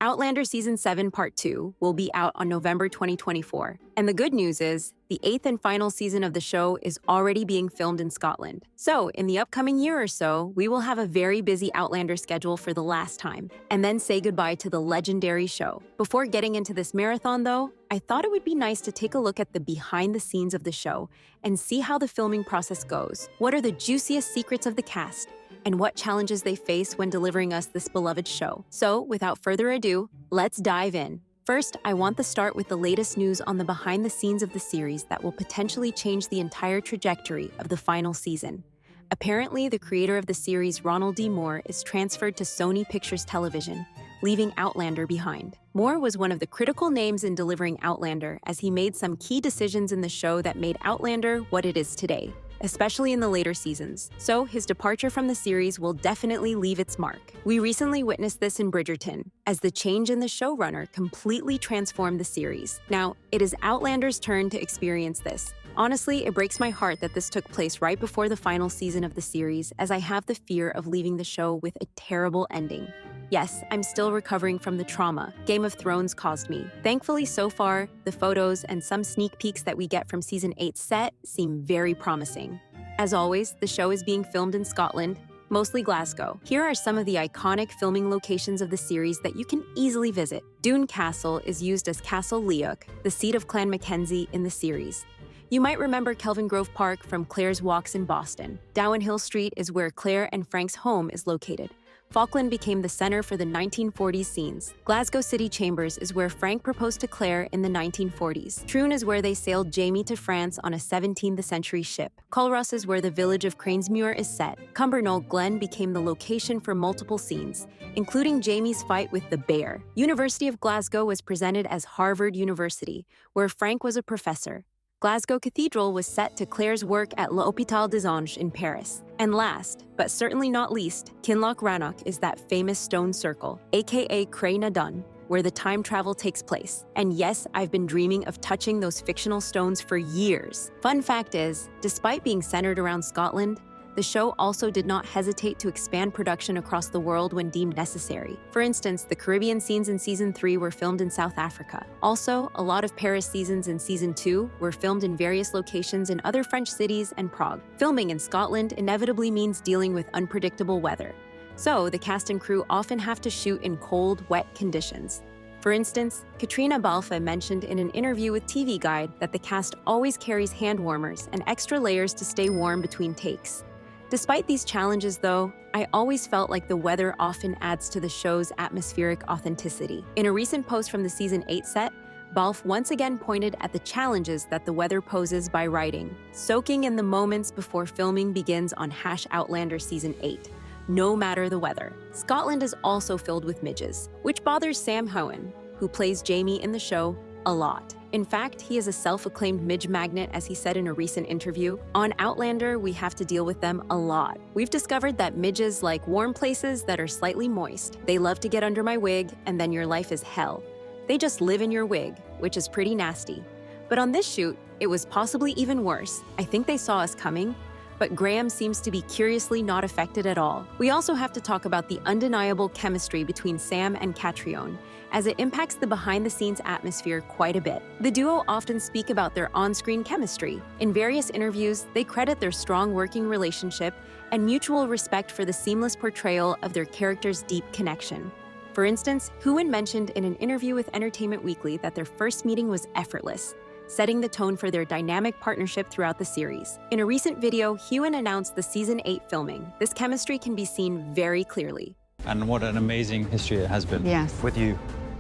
Outlander Season 7 Part 2 will be out on November 2024. And the good news is, the 8th and final season of the show is already being filmed in Scotland. So, in the upcoming year or so, we will have a very busy Outlander schedule for the last time, and then say goodbye to the legendary show. Before getting into this marathon, though, I thought it would be nice to take a look at the behind the scenes of the show and see how the filming process goes. What are the juiciest secrets of the cast? And what challenges they face when delivering us this beloved show. So, without further ado, let's dive in. First, I want to start with the latest news on the behind the scenes of the series that will potentially change the entire trajectory of the final season. Apparently, the creator of the series, Ronald D. Moore, is transferred to Sony Pictures Television, leaving Outlander behind. Moore was one of the critical names in delivering Outlander, as he made some key decisions in the show that made Outlander what it is today, especially in the later seasons. So his departure from the series will definitely leave its mark. We recently witnessed this in Bridgerton, as the change in the showrunner completely transformed the series. Now, it is Outlander's turn to experience this. Honestly, it breaks my heart that this took place right before the final season of the series, as I have the fear of leaving the show with a terrible ending. Yes, I'm still recovering from the trauma Game of Thrones caused me. Thankfully, so far, the photos and some sneak peeks that we get from Season 8's set seem very promising. As always, the show is being filmed in Scotland, mostly Glasgow. Here are some of the iconic filming locations of the series that you can easily visit. Doune Castle is used as Castle Leoch, the seat of Clan Mackenzie in the series. You might remember Kelvin Grove Park from Claire's walks in Boston. Dowan Hill Street is where Claire and Frank's home is located. Falkland became the center for the 1940s scenes. Glasgow City Chambers is where Frank proposed to Claire in the 1940s. Troon is where they sailed Jamie to France on a 17th century ship. Culross is where the village of Cranesmuir is set. Cumbernauld Glen became the location for multiple scenes, including Jamie's fight with the bear. University of Glasgow was presented as Harvard University, where Frank was a professor. Glasgow Cathedral was set to Claire's work at L'Hôpital des Anges in Paris. And last, but certainly not least, Kinloch Rannoch is that famous stone circle, aka Cray na Dun, where the time travel takes place. And yes, I've been dreaming of touching those fictional stones for years. Fun fact is, despite being centered around Scotland, the show also did not hesitate to expand production across the world when deemed necessary. For instance, the Caribbean scenes in Season 3 were filmed in South Africa. Also, a lot of Paris seasons in Season 2 were filmed in various locations in other French cities and Prague. Filming in Scotland inevitably means dealing with unpredictable weather. So, the cast and crew often have to shoot in cold, wet conditions. For instance, Katrina Balfe mentioned in an interview with TV Guide that the cast always carries hand warmers and extra layers to stay warm between takes. Despite these challenges, though, I always felt like the weather often adds to the show's atmospheric authenticity. In a recent post from the Season 8 set, Balfe once again pointed at the challenges that the weather poses by writing, soaking in the moments before filming begins on #Outlander Season 8, no matter the weather. Scotland is also filled with midges, which bothers Sam Howen, who plays Jamie in the show, a lot. In fact, he is a self-acclaimed midge magnet, as he said in a recent interview. On Outlander, we have to deal with them a lot. We've discovered that midges like warm places that are slightly moist. They love to get under my wig, and then your life is hell. They just live in your wig, which is pretty nasty. But on this shoot, it was possibly even worse. I think they saw us coming, but Graham seems to be curiously not affected at all. We also have to talk about the undeniable chemistry between Sam and Catriona, as it impacts the behind-the-scenes atmosphere quite a bit. The duo often speak about their on-screen chemistry. In various interviews, they credit their strong working relationship and mutual respect for the seamless portrayal of their characters' deep connection. For instance, Hewin mentioned in an interview with Entertainment Weekly that their first meeting was effortless, setting the tone for their dynamic partnership throughout the series. In a recent video, Hewin announced the Season 8 filming. This chemistry can be seen very clearly. And what an amazing history it has been. Yes. With you.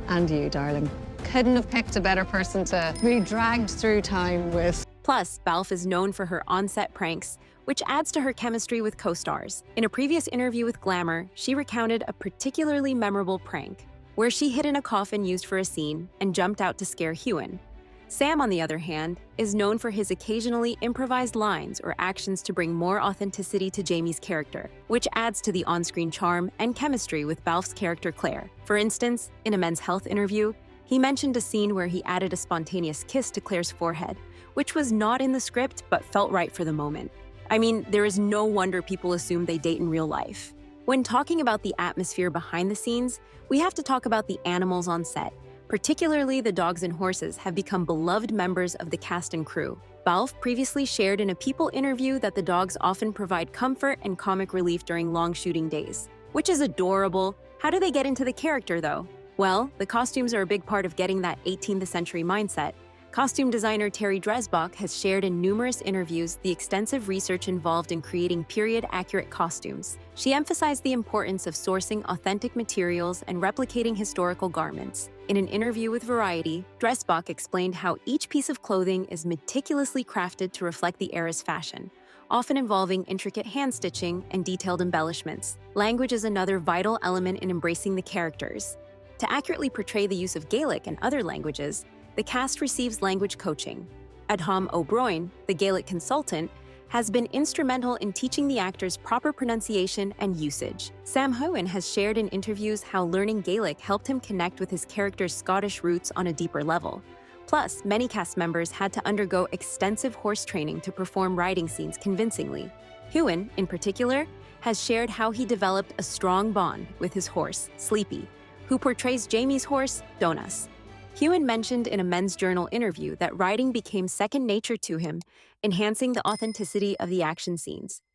And you, darling. Couldn't have picked a better person to be dragged through time with. Plus, Balfe is known for her on-set pranks, which adds to her chemistry with co-stars. In a previous interview with Glamour, she recounted a particularly memorable prank, where she hid in a coffin used for a scene and jumped out to scare Hewin. Sam, on the other hand, is known for his occasionally improvised lines or actions to bring more authenticity to Jamie's character, which adds to the on-screen charm and chemistry with Balfe's character Claire. For instance, in a Men's Health interview, he mentioned a scene where he added a spontaneous kiss to Claire's forehead, which was not in the script but felt right for the moment. I mean, there is no wonder people assume they date in real life. When talking about the atmosphere behind the scenes, we have to talk about the animals on set. Particularly the dogs and horses have become beloved members of the cast and crew. Balfe previously shared in a People interview that the dogs often provide comfort and comic relief during long shooting days, which is adorable. How do they get into the character, though? Well, the costumes are a big part of getting that 18th century mindset. Costume designer Terry Dresbach has shared in numerous interviews the extensive research involved in creating period-accurate costumes. She emphasized the importance of sourcing authentic materials and replicating historical garments. In an interview with Variety, Dresbach explained how each piece of clothing is meticulously crafted to reflect the era's fashion, often involving intricate hand-stitching and detailed embellishments. Language is another vital element in embracing the characters. To accurately portray the use of Gaelic and other languages, the cast receives language coaching. Adham O'Brien, the Gaelic consultant, has been instrumental in teaching the actors proper pronunciation and usage. Sam Heughan has shared in interviews how learning Gaelic helped him connect with his character's Scottish roots on a deeper level. Plus, many cast members had to undergo extensive horse training to perform riding scenes convincingly. Heughan, in particular, has shared how he developed a strong bond with his horse, Sleepy, who portrays Jamie's horse, Donas. Heughan mentioned in a Men's Journal interview that riding became second nature to him, enhancing the authenticity of the action scenes.